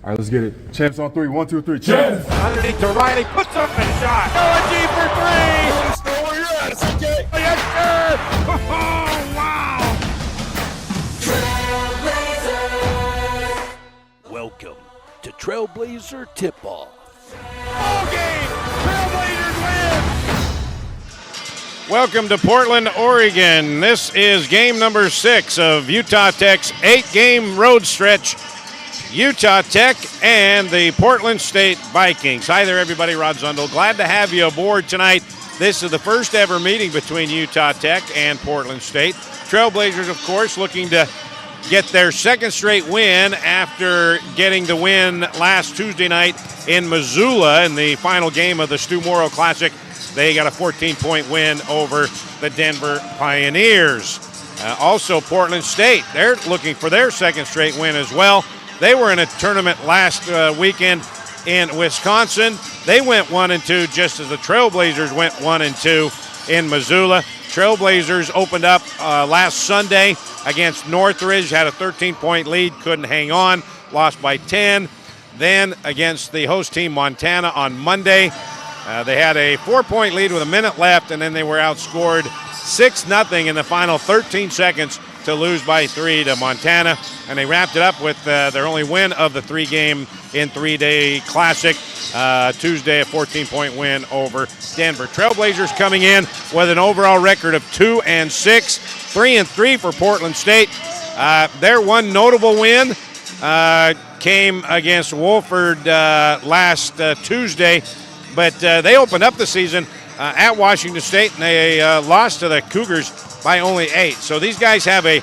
All right, let's get it. Champs on three. 1, 2, 3. Champs! Underneath to Riley, puts up and shot. Noah G for three. Oh, yes, okay. Yes, sir. Oh, wow. Trailblazers. Welcome to Trailblazer Tip-Off. Ball game. Trailblazers win. Welcome to Portland, Oregon. This is game number 6 of Utah Tech's 8-game road stretch. Utah Tech and the Portland State Vikings. Hi there, everybody. Rod Zundel. Glad to have you aboard tonight. This is the first ever meeting between Utah Tech and Portland State. Trailblazers, of course, looking to get their second straight win after getting the win last Tuesday night in Missoula in the final game of the Stu Morrow Classic. They got a 14-point win over the Denver Pioneers. Also, Portland State, they're looking for their second straight win as well. They were in a tournament last weekend in Wisconsin. They went 1-2 just as the Trailblazers went 1-2 in Missoula. Trailblazers opened up last Sunday against Northridge, had a 13-point lead, couldn't hang on, lost by 10. Then against the host team Montana on Monday, they had a 4-point lead with a minute left, and then they were outscored 6-0 in the final 13 seconds to lose by 3 to Montana, and they wrapped it up with their only win of the 3-game in 3-day classic. Tuesday, a 14-point win over Denver. Trailblazers coming in with an overall record of 2-6, 3-3 for Portland State. Their one notable win came against Wolford last Tuesday, but they opened up the season at Washington State, and they lost to the Cougars by only 8. So these guys have a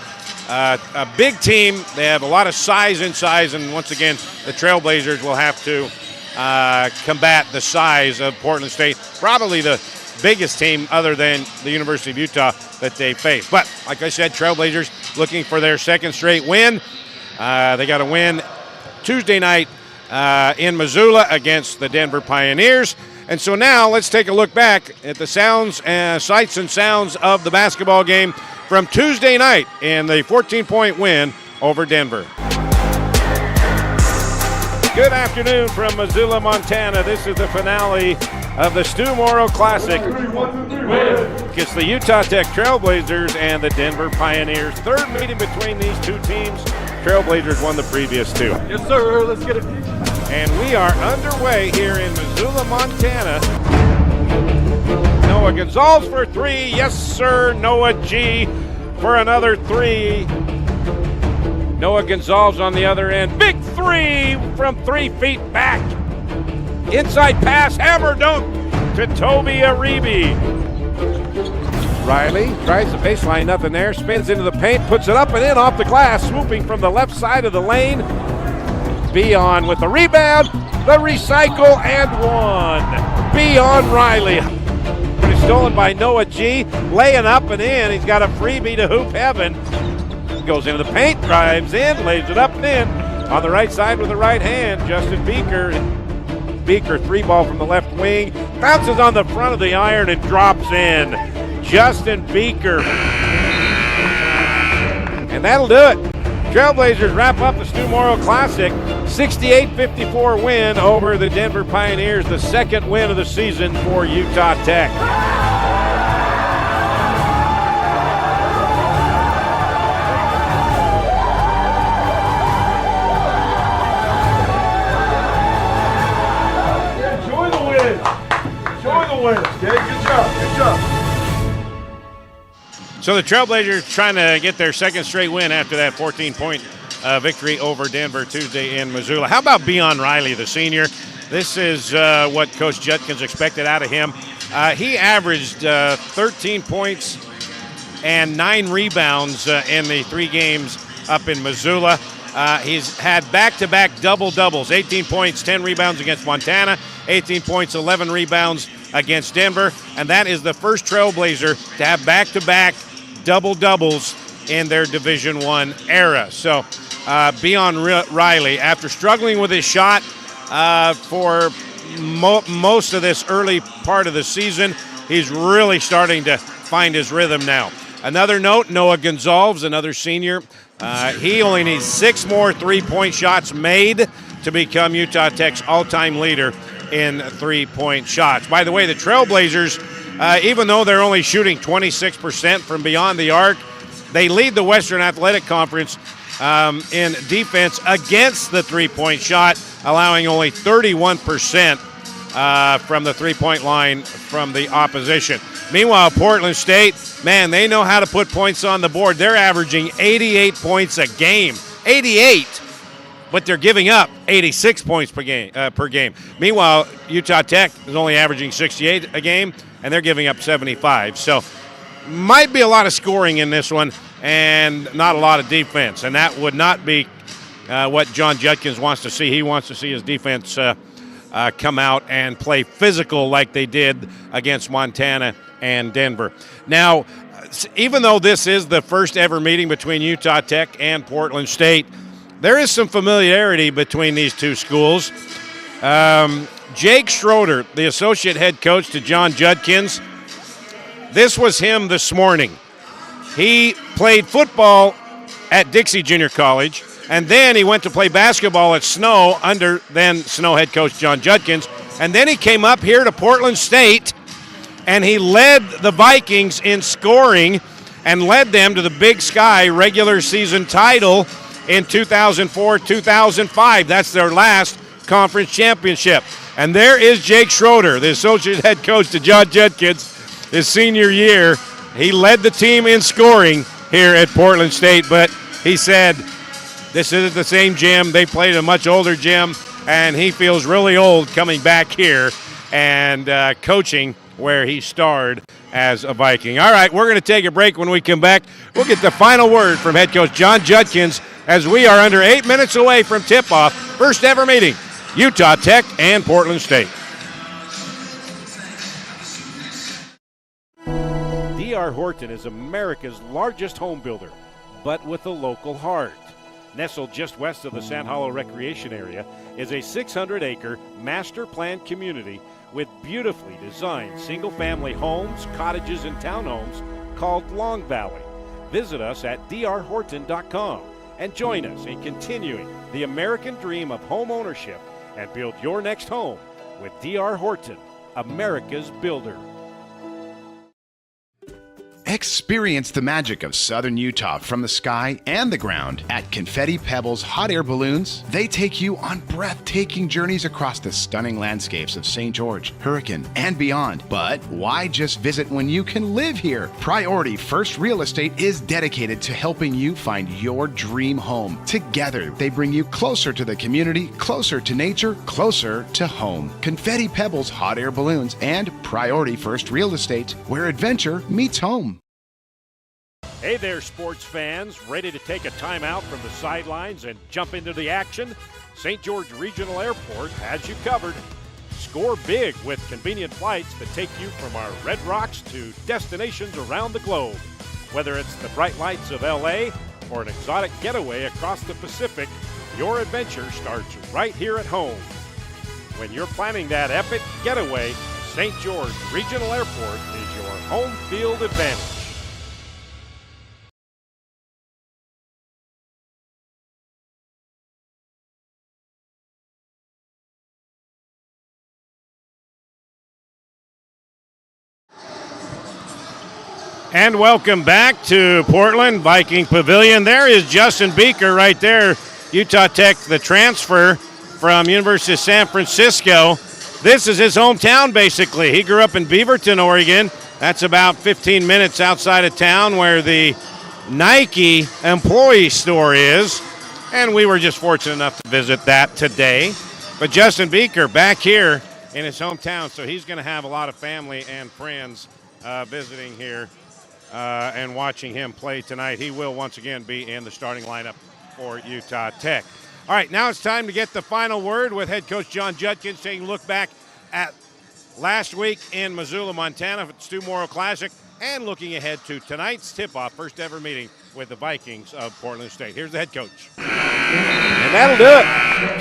big team. They have a lot of size inside, and once again, the Trailblazers will have to combat the size of Portland State, probably the biggest team other than the University of Utah that they face. But like I said, Trailblazers looking for their second straight win. They got a win Tuesday night in Missoula against the Denver Pioneers. And so now let's take a look back at the sights and sounds of the basketball game from Tuesday night in the 14-point win over Denver. Good afternoon from Missoula, Montana. This is the finale of the Stu Morrow Classic. It's the Utah Tech Trailblazers and the Denver Pioneers. Third meeting between these two teams. Trailblazers won the previous 2. Yes, sir. Let's get it. And we are underway here in Missoula, Montana. Noah Gonzalez for 3. Yes, sir. Noah G for another 3. Noah Gonzalez on the other end. Big 3 from 3 feet back. Inside pass, hammer dunk to Toby Aribi. Riley tries the baseline, nothing there. Spins into the paint, puts it up and in off the glass. Swooping from the left side of the lane. Beon with the rebound, the recycle, and 1. Beon Riley. But it's stolen by Noah G. Laying up and in. He's got a freebie to hoop heaven. Goes into the paint, drives in, lays it up and in. On the right side with the right hand, Justin Beaker. Beaker, 3 ball from the left wing. Bounces on the front of the iron and drops in. Justin Beaker. And that'll do it. Trailblazers wrap up the Stu Morrill Classic. 68-54 win over the Denver Pioneers, the second win of the season for Utah Tech. Enjoy the win. Enjoy the win. Okay, good job. Good job. So the Trailblazers trying to get their second straight win after that 14-point victory over Denver Tuesday in Missoula. How about Beon Riley, the senior? This is what Coach Judkins expected out of him. He averaged 13 points and 9 rebounds in the 3 games up in Missoula. He's had back-to-back double-doubles, 18 points, 10 rebounds against Montana, 18 points, 11 rebounds against Denver, and that is the first Trailblazer to have back-to-back double-doubles in their Division I era. So Beon Riley, after struggling with his shot for most of this early part of the season, he's really starting to find his rhythm now. Another note, Noah Gonzalez, another senior, he only needs 6 more three-point shots made to become Utah Tech's all-time leader in three-point shots. By the way, the Trailblazers, even though they're only shooting 26% from beyond the arc, they lead the Western Athletic Conference in defense against the three-point shot, allowing only 31% from the three-point line from the opposition. Meanwhile, Portland State, man, they know how to put points on the board. They're averaging 88 points a game. 88, but they're giving up 86 points per game. Meanwhile, Utah Tech is only averaging 68 a game, and they're giving up 75. So might be a lot of scoring in this one and not a lot of defense, and that would not be what John Judkins wants to see. He wants to see his defense come out and play physical like they did against Montana and Denver. Now, even though this is the first ever meeting between Utah Tech and Portland State, there is some familiarity between these two schools. Jake Schroeder, the associate head coach to John Judkins, this was him this morning. He played football at Dixie Junior College, and then he went to play basketball at Snow under then Snow head coach John Judkins, and then he came up here to Portland State, and he led the Vikings in scoring and led them to the Big Sky regular season title in 2004-2005. That's their last conference championship. And there is Jake Schroeder, the associate head coach to John Judkins, his senior year. He led the team in scoring here at Portland State, but he said this isn't the same gym. They played a much older gym, and he feels really old coming back here and coaching where he starred as a Viking. All right, we're going to take a break. When we come back, we'll get the final word from head coach John Judkins as we are under 8 minutes away from tip-off. First ever meeting, Utah Tech and Portland State. D.R. Horton is America's largest home builder, but with a local heart. Nestled just west of the Sand Hollow Recreation Area is a 600-acre master planned community with beautifully designed single-family homes, cottages, and townhomes called Long Valley. Visit us at drhorton.com and join us in continuing the American dream of home ownership and build your next home with D.R. Horton, America's builder. Experience the magic of southern Utah from the sky and the ground at Confetti Pebbles Hot Air Balloons. They take you on breathtaking journeys across the stunning landscapes of St. George, Hurricane, and beyond. But why just visit when you can live here? Priority First Real Estate is dedicated to helping you find your dream home. Together, they bring you closer to the community, closer to nature, closer to home. Confetti Pebbles Hot Air Balloons and Priority First Real Estate, where adventure meets home. Hey there, sports fans. Ready to take a timeout from the sidelines and jump into the action? St. George Regional Airport has you covered. Score big with convenient flights that take you from our Red Rocks to destinations around the globe. Whether it's the bright lights of LA or an exotic getaway across the Pacific, your adventure starts right here at home. When you're planning that epic getaway, St. George Regional Airport is your home field advantage. And welcome back to Portland Viking Pavilion. There is Justin Beeker right there, Utah Tech, the transfer from University of San Francisco. This is his hometown, basically. He grew up in Beaverton, Oregon. That's about 15 minutes outside of town where the Nike employee store is. And we were just fortunate enough to visit that today. But Justin Beeker back here in his hometown, so he's going to have a lot of family and friends visiting here and watching him play tonight. He will once again be in the starting lineup for Utah Tech. All right, now it's time to get the final word with head coach John Judkins taking a look back at last week in Missoula, Montana for the Stu Morrill Classic and looking ahead to tonight's tip-off, first ever meeting with the Vikings of Portland State. Here's the head coach. And that'll do it.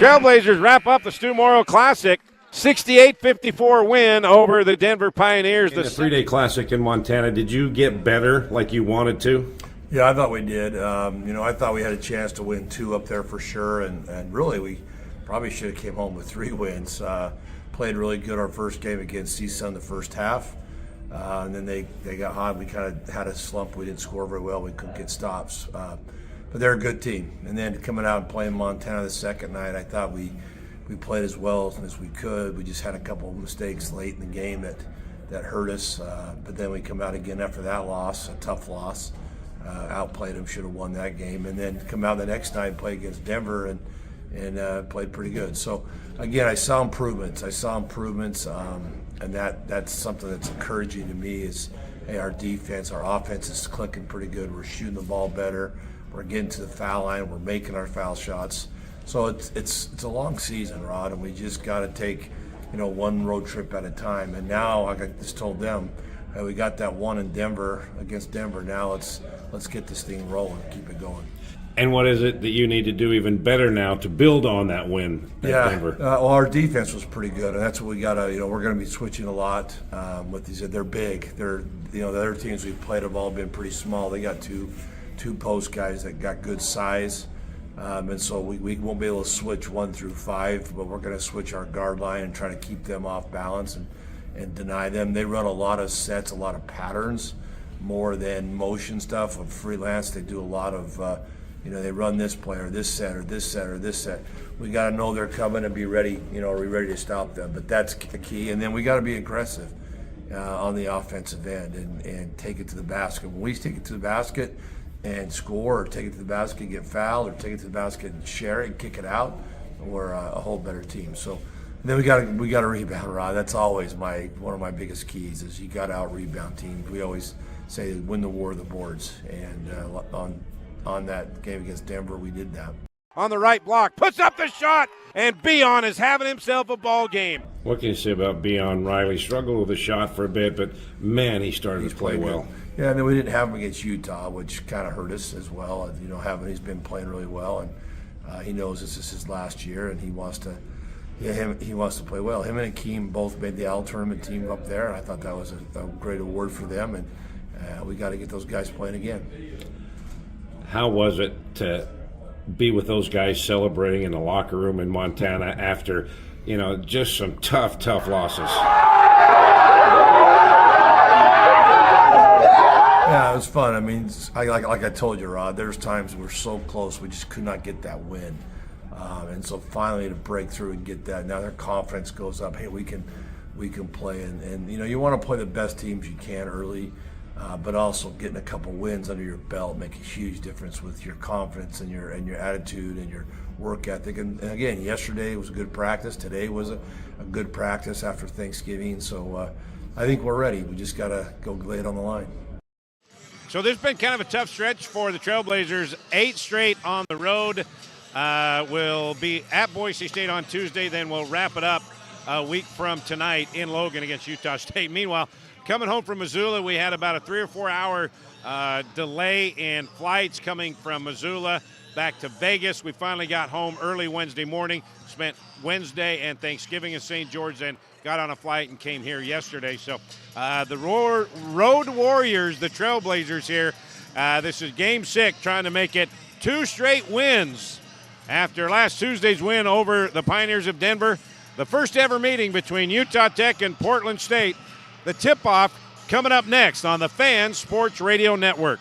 Trailblazers wrap up the Stu Morrill Classic. 68-54 win over the Denver Pioneers. In the three-day classic in Montana, did you get better like you wanted to? Yeah, I thought we did. I thought we had a chance to win 2 up there for sure, and really we probably should have came home with 3 wins. Played really good our first game against CSUN in the first half, and then they got hot. We kind of had a slump. We didn't score very well. We couldn't get stops, but they're a good team. And then coming out and playing Montana the second night, I thought we played as well as we could. We just had a couple of mistakes late in the game that hurt us. But then we come out again after that loss, a tough loss. Outplayed them, should have won that game. And then come out the next night and play against Denver and played pretty good. So, again, I saw improvements. And that's something that's encouraging to me is, hey, our defense, our offense is clicking pretty good. We're shooting the ball better. We're getting to the foul line. We're making our foul shots. So it's a long season, Rod, and we just got to take, one road trip at a time. And now, like I just told them, hey, we got that one in Denver against Denver. Now let's get this thing rolling, keep it going. And what is it that you need to do even better now to build on that win at Denver? Well, our defense was pretty good, and that's what we got to. We're going to be switching a lot with these. They're big. The other teams we've played have all been pretty small. They got two post guys that got good size. And so we won't be able to switch 1 through 5, but we're going to switch our guard line and try to keep them off balance and deny them. They run a lot of sets, a lot of patterns, more than motion stuff. With freelance, they do a lot of, they run this play or this set or this set or this set. We got to know they're coming and be ready. Are we ready to stop them? But that's the key. And then we got to be aggressive on the offensive end and take it to the basket. When we take it to the basket and score, or take it to the basket and get fouled, or take it to the basket and share it and kick it out, we're a whole better team. So then we got to rebound, Rod. That's always one of my biggest keys is you got to out rebound teams. We always say win the war of the boards, and on that game against Denver, we did that. On the right block, puts up the shot, and Beon is having himself a ball game. What can you say about Beon Riley? Struggled with the shot for a bit, but man, he started to play well. Yeah, and then we didn't have him against Utah, which kind of hurt us as well. He's been playing really well, and he knows this is his last year, and he wants to play well. Him and Akeem both made the All Tournament team up there, and I thought that was a great award for them, and we got to get those guys playing again. How was it to be with those guys celebrating in the locker room in Montana after, just some tough losses? Yeah, it was fun. I mean, like I told you, Rod, there's times we're so close, we just could not get that win. And so finally to break through and get that, now their confidence goes up. Hey, we can play. And you want to play the best teams you can early, but also getting a couple wins under your belt make a huge difference with your confidence and your attitude and your work ethic. And again, yesterday was a good practice. Today was a good practice after Thanksgiving. So I think we're ready. We just got to go lay it on the line. So there's been kind of a tough stretch for the Trailblazers. 8 straight on the road. We'll be at Boise State on Tuesday. Then we'll wrap it up a week from tonight in Logan against Utah State. Meanwhile, coming home from Missoula. We had about a 3 or 4 hour delay in flights coming from Missoula back to Vegas. We finally got home early Wednesday morning, spent Wednesday and Thanksgiving in St. George, then got on a flight and came here yesterday. So the Road Warriors, the Trailblazers here, this is game 6, trying to make it 2 straight wins after last Tuesday's win over the Pioneers of Denver. The first ever meeting between Utah Tech and Portland State. The tip-off coming up next on the Fan Sports Radio Network.